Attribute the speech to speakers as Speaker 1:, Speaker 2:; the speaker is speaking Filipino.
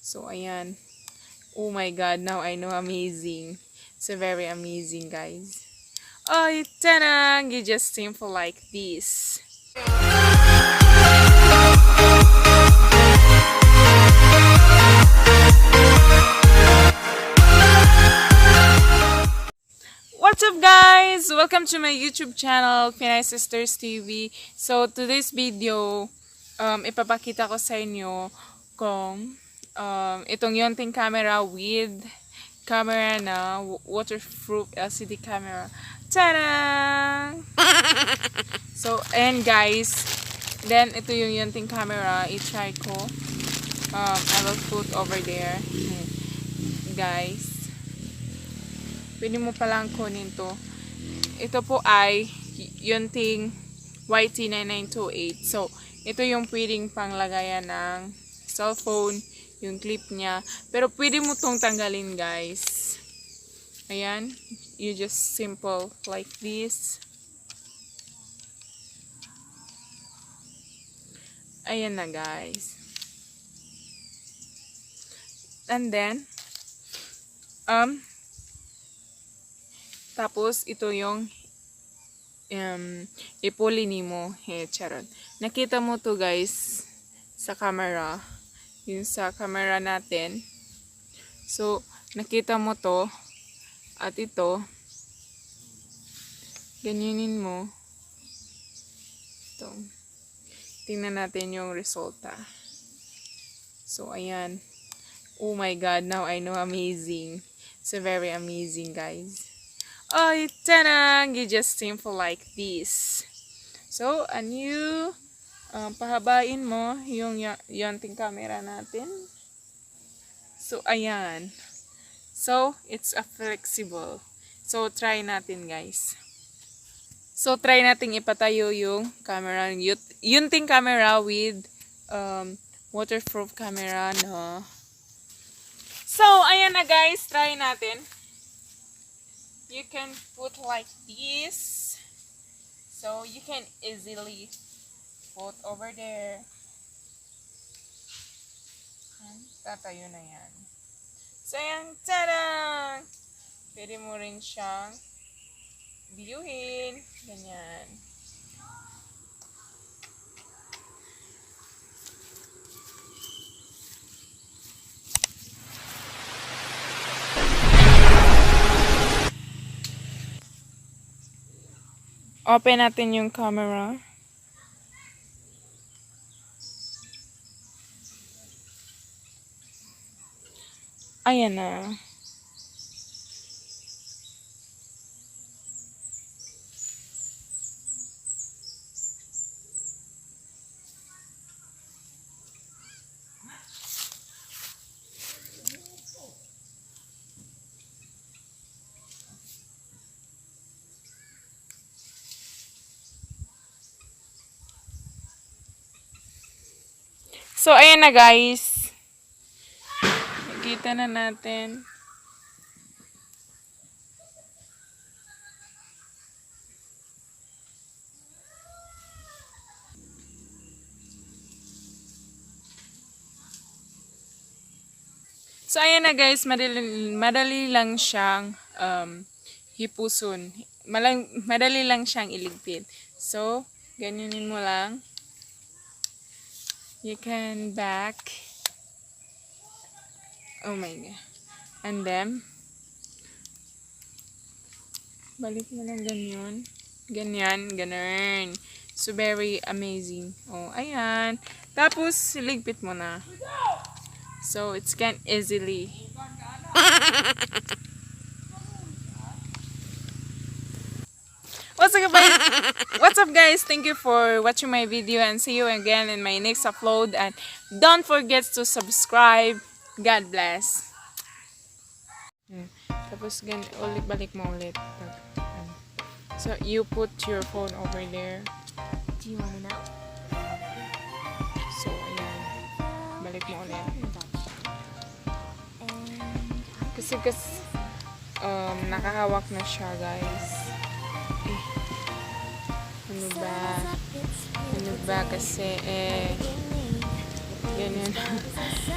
Speaker 1: So, ayan. Oh my God, now I know amazing. So, very amazing, guys. Oh, tanang! You just simple like this. What's up, guys? Welcome to my YouTube channel, Pinay Sisters TV. So, today's video, ipapakita ko sa inyo kung itong Yunteng camera with camera na waterproof LCD camera. Tadang! So, and guys, then ito yung Yunteng camera. I-try ko. I will put over there. Guys, pwede mo palang kunin to. Ito po ay Yunteng YT9928. So, ito yung pwedeng panglagayan ng cellphone, yung clip niya. Pero pwede mo tong tanggalin, guys. Ayan. You just simple like this. Ayan na, guys. And then, tapos, ito yung ipulini mo. Charot. Nakita mo to, guys, sa camera. Yung sa camera natin. So, nakita mo to. At ito, ganyanin mo. Ito. Tingnan natin yung resulta. So, ayan. Oh my God, now I know amazing. So, very amazing, guys. Oh, tanang! You just simple like this. So, pahabain mo yung Yunteng camera natin. So, ayan. So, it's a flexible. So, try natin, guys. So, try natin ipatayo yung camera, Yunteng camera with waterproof camera, no? So, ayan na, guys. Try natin. You can put like this. So, you can easily put over there. Tatayo na yan. So, ayan. Tadang! Pwede mo rin siyang biyuhin. Ganyan. Open natin yung camera. Ayan na. So, ayan na, guys. Nakita na natin. So, ayan na, guys. Madali lang siyang hipuson. Madali lang siyang iligpit. So, ganyanin mo lang. You can back. Oh my God. And then, balik mo lang ganyan. Ganyan, ganun. So, very amazing. Oh, ayan. Tapos, ligpit mo na. So, it can easily. What's up, guys? Thank you for watching my video and see you again in my next upload. And don't forget to subscribe. God bless. Tapos ulit balik mo ulit. So you put your phone over there.
Speaker 2: Do you want to know?
Speaker 1: So ayan. Balik mo ulit. Kasi nakahawak na siya, guys. Ano ba kasi Ganyan.